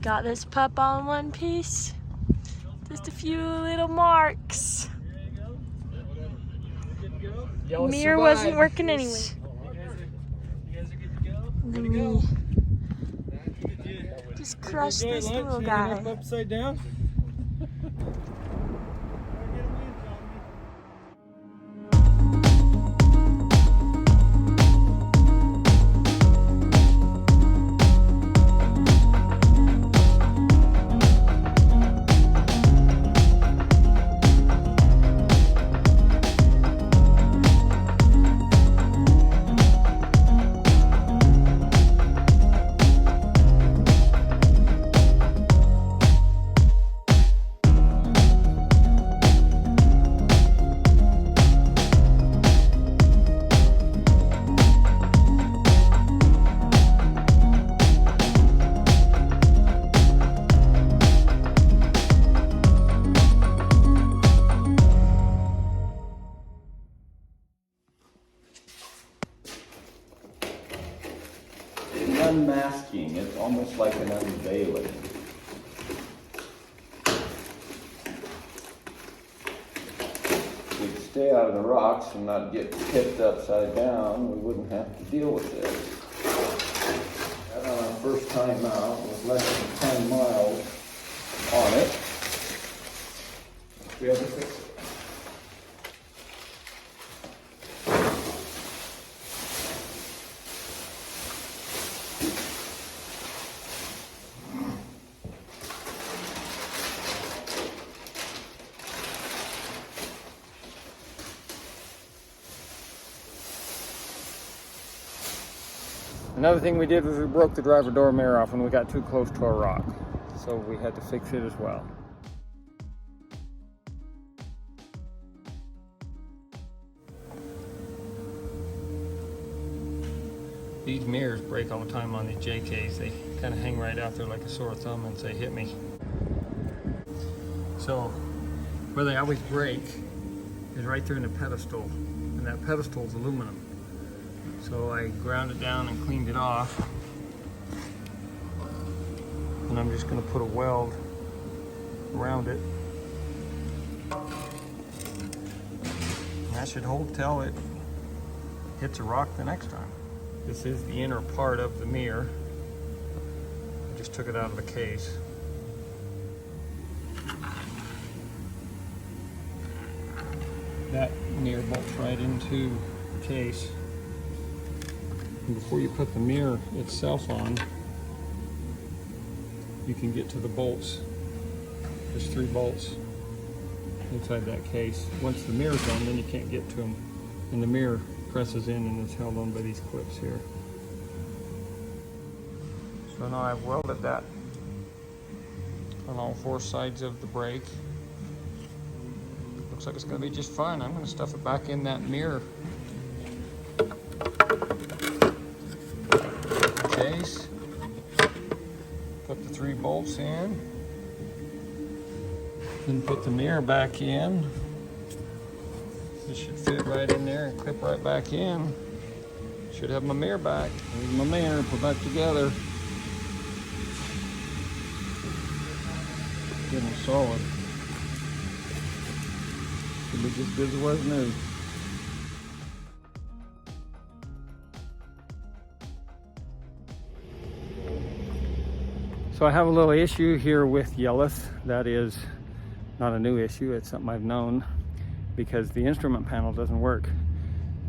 Got this pup all in one piece. Just a few little marks. Mirror wasn't working anyway. You guys are good to go? Let me just crush this little guy. Upside down. Unmasking, it's almost like an unveiling. If we'd stay out of the rocks and not get tipped upside down, we wouldn't have to deal with this. And on our first time out, with less than 10 miles on it, we had to fix it. Another thing we did was we broke the driver door mirror off when we got too close to a rock. So we had to fix it as well. These mirrors break all the time on these JKs. They kind of hang right out there like a sore thumb and say, hit me. So where they always break is right there in the pedestal. And that pedestal is aluminum. So I ground it down and cleaned it off. And I'm just going to put a weld around it. And that should hold till it hits a rock the next time. This is the inner part of the mirror. I just took it out of the case. That mirror bolts right into the case. And before you put the mirror itself on, you can get to the bolts. There's 3 bolts inside that case. Once the mirror's on, then you can't get to them. And the mirror presses in and is held on by these clips here. So now I've welded that on all 4 sides of the brake. Looks like it's going to be just fine. I'm going to stuff it back in that mirror case. Put the 3 bolts in. Then put the mirror back in. This should fit right in there and clip right back in. Should have my mirror back. Here's my mirror, put back together. Getting it solid. Should be just as good as it was new. So I have a little issue here with Yealous. That is not a new issue, it's something I've known, because the instrument panel doesn't work.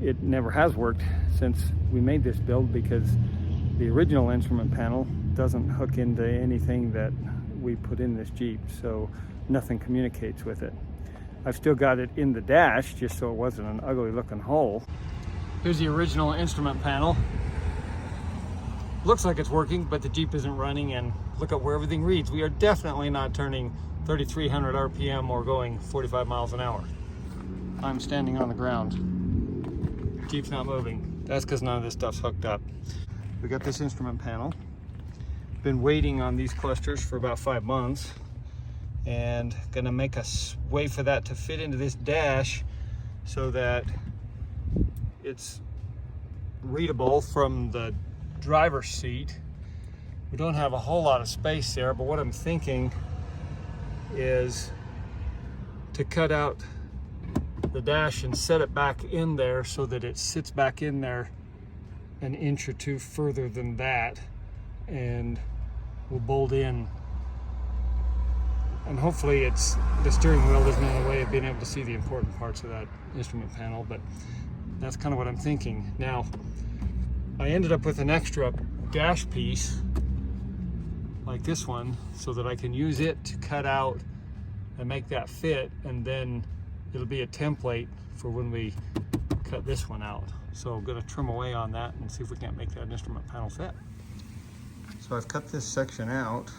It never has worked since we made this build, because the original instrument panel doesn't hook into anything that we put in this Jeep, so nothing communicates with it. I've still got it in the dash just so it wasn't an ugly looking hole. Here's the original instrument panel. Looks like it's working, but the Jeep isn't running, and look at where everything reads. We are definitely not turning 3,300 RPM or going 45 miles an hour. I'm standing on the ground. Jeep's not moving. That's because none of this stuff's hooked up. We got this instrument panel. Been waiting on these clusters for about 5 months, and gonna make a way for that to fit into this dash so that it's readable from the driver's seat We don't have a whole lot of space there, but what I'm thinking is to cut out the dash and set it back in there so that it sits back in there an inch or two further than that, and we'll bolt in, and hopefully the steering wheel isn't in the way of being able to see the important parts of that instrument panel, but that's kind of what I'm thinking. Now, I ended up with an extra dash piece like this one so that I can use it to cut out and make that fit, and then it'll be a template for when we cut this one out. So I'm going to trim away on that and see if we can't make that instrument panel fit. So I've cut this section out,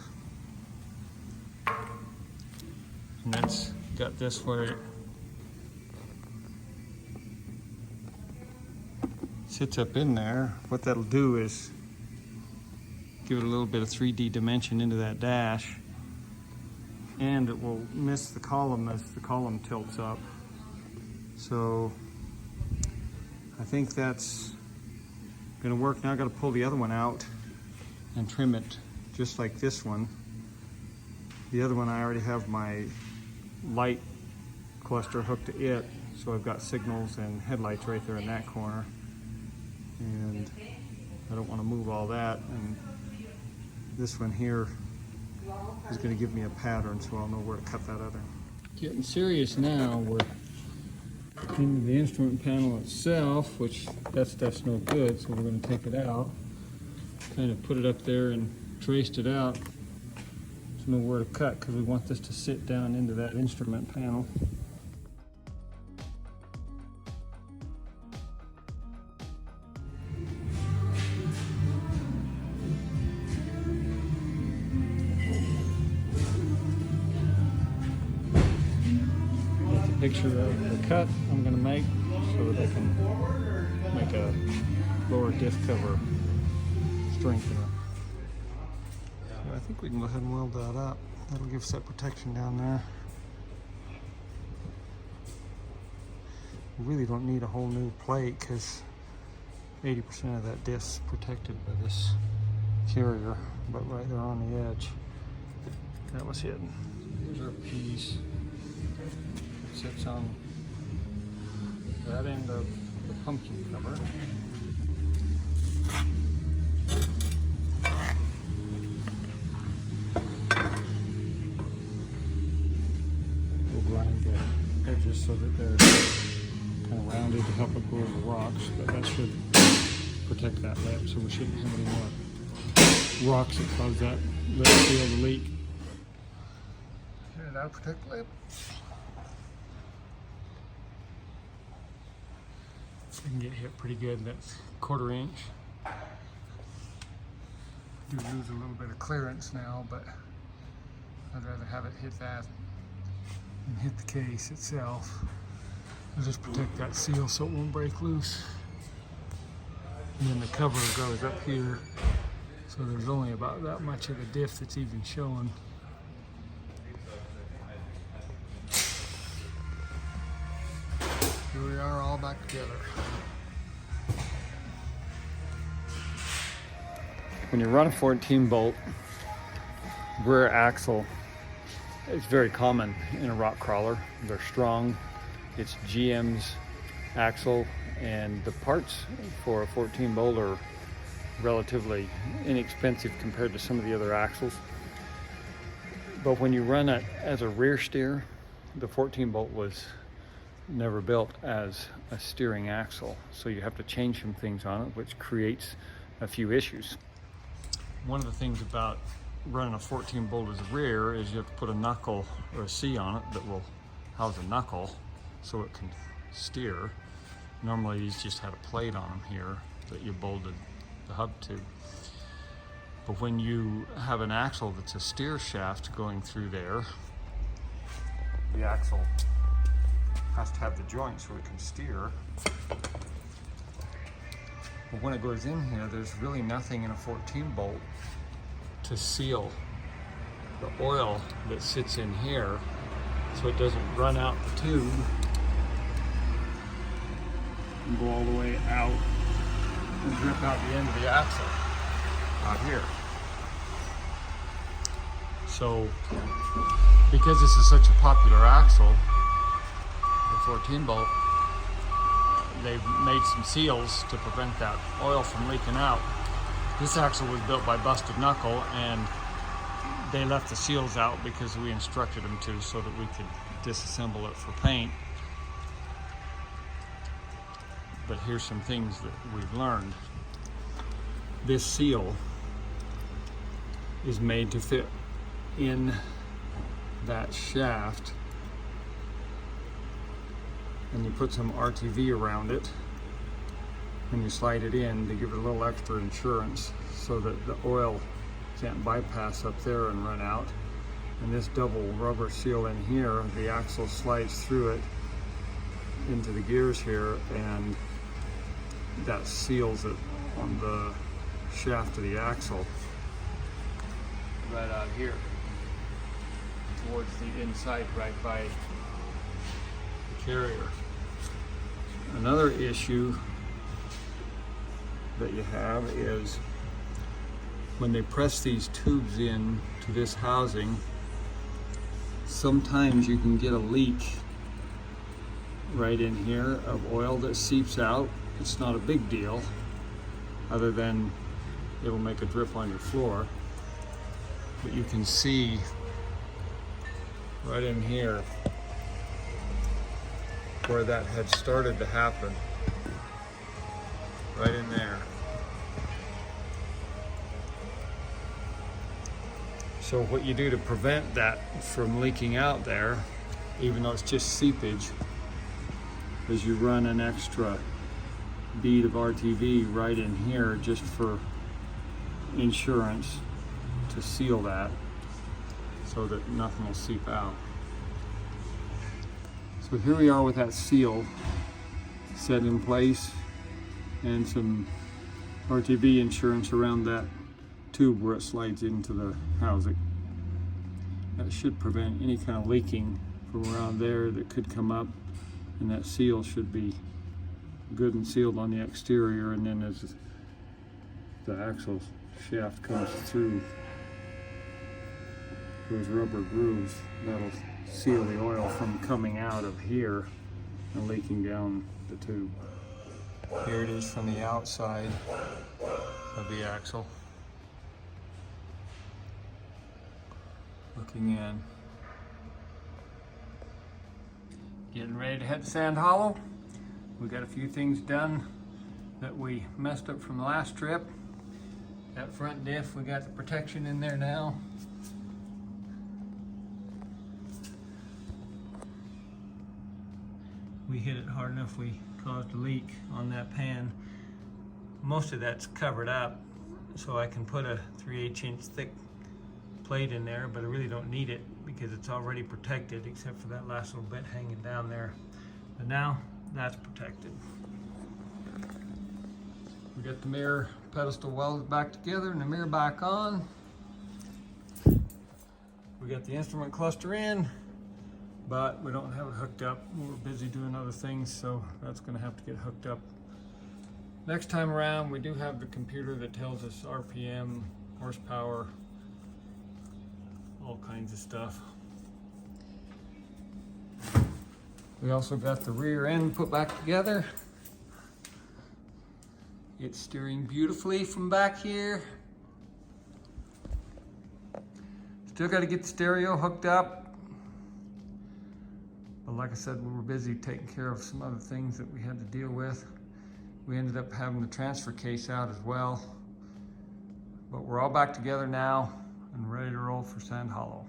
and that's got this where it sits up in there. What that'll do is give it a little bit of 3D dimension into that dash, and it will miss the column as the column tilts up. So I think that's gonna work. Now I gotta pull the other one out and trim it just like this one. The other one, I already have my light cluster hooked to it, so I've got signals and headlights right there in that corner, and I don't want to move all that. And this one here is going to give me a pattern, so I'll know where to cut that other. Getting serious now. We're into the instrument panel itself, which that stuff's no good, so we're going to take it out. Kind of put it up there and traced it out to know where to cut, because we want this to sit down into that instrument panel. That's a picture of the cut I'm going to make so that I can make a lower diff cover strengthener. So I think we can go ahead and weld that up. That'll give us that protection down there. We really don't need a whole new plate because 80% of that diff's protected by this carrier, but right there on the edge, that was hidden. Here's our piece. It sits on that end of the pumpkin cover. Grind the edges so that they're kind of rounded to help it go over rocks, but that should protect that lip, so we shouldn't have any more rocks that cause that lip seal to leak. Okay, that'll protect the lip. I can get hit pretty good. That's 1/4 inch. Do lose a little bit of clearance now, but I'd rather have it hit that and hit the case itself. I'll just protect that seal so it won't break loose. And then the cover goes up here, so there's only about that much of the diff that's even showing. Here we are, all back together. When you run a 14 bolt rear axle, it's very common in a rock crawler. They're strong. It's GM's axle, and the parts for a 14 bolt are relatively inexpensive compared to some of the other axles. But when you run it as a rear steer, the 14 bolt was never built as a steering axle, so you have to change some things on it, which creates a few issues. One of the things about running a 14 bolt as a rear is you have to put a knuckle or a C on it that will house a knuckle so it can steer. Normally these just had a plate on them here that you bolted the hub to. But when you have an axle that's a steer shaft going through there, the axle has to have the joint so it can steer. But when it goes in here, there's really nothing in a 14 bolt to seal the oil that sits in here so it doesn't run out the tube and go all the way out and drip out the end of the axle out here. So because this is such a popular axle, the 14 bolt, they've made some seals to prevent that oil from leaking out. This axle was built by Busted Knuckle, and they left the seals out because we instructed them to, so that we could disassemble it for paint. But here's some things that we've learned. This seal is made to fit in that shaft, and you put some RTV around it and you slide it in to give it a little extra insurance so that the oil can't bypass up there and run out. And this double rubber seal in here, the axle slides through it into the gears here, and that seals it on the shaft of the axle right out here towards the inside, right by the carrier. Another issue that you have is when they press these tubes in to this housing, sometimes you can get a leak right in here of oil that seeps out. It's not a big deal, other than it'll make a drip on your floor. But you can see right in here where that had started to happen. Right in there. So what you do to prevent that from leaking out there, even though it's just seepage, is you run an extra bead of RTV right in here just for insurance to seal that so that nothing will seep out. So here we are with that seal set in place and some RTV insurance around that tube where it slides into the housing. That should prevent any kind of leaking from around there that could come up, and that seal should be good and sealed on the exterior, and then as the axle shaft comes through those rubber grooves, that'll seal the oil from coming out of here and leaking down the tube. Here it is from the outside of the axle. Looking in. Getting ready to head to Sand Hollow. We got a few things done that we messed up from the last trip. That front diff, we got the protection in there now. We hit it hard enough, we caused a leak on that pan. Most of that's covered up, so I can put a 3/8 inch thick plate in there, but I really don't need it because it's already protected except for that last little bit hanging down there. But now that's protected. We got the mirror pedestal welded back together and the mirror back on. We got the instrument cluster in, but we don't have it hooked up. We're busy doing other things, so that's gonna have to get hooked up. Next time around, we do have the computer that tells us RPM, horsepower, all kinds of stuff. We also got the rear end put back together. It's steering beautifully from back here. Still got to get the stereo hooked up. But like I said, we were busy taking care of some other things that we had to deal with. We ended up having the transfer case out as well. But we're all back together now and ready to roll for Sand Hollow.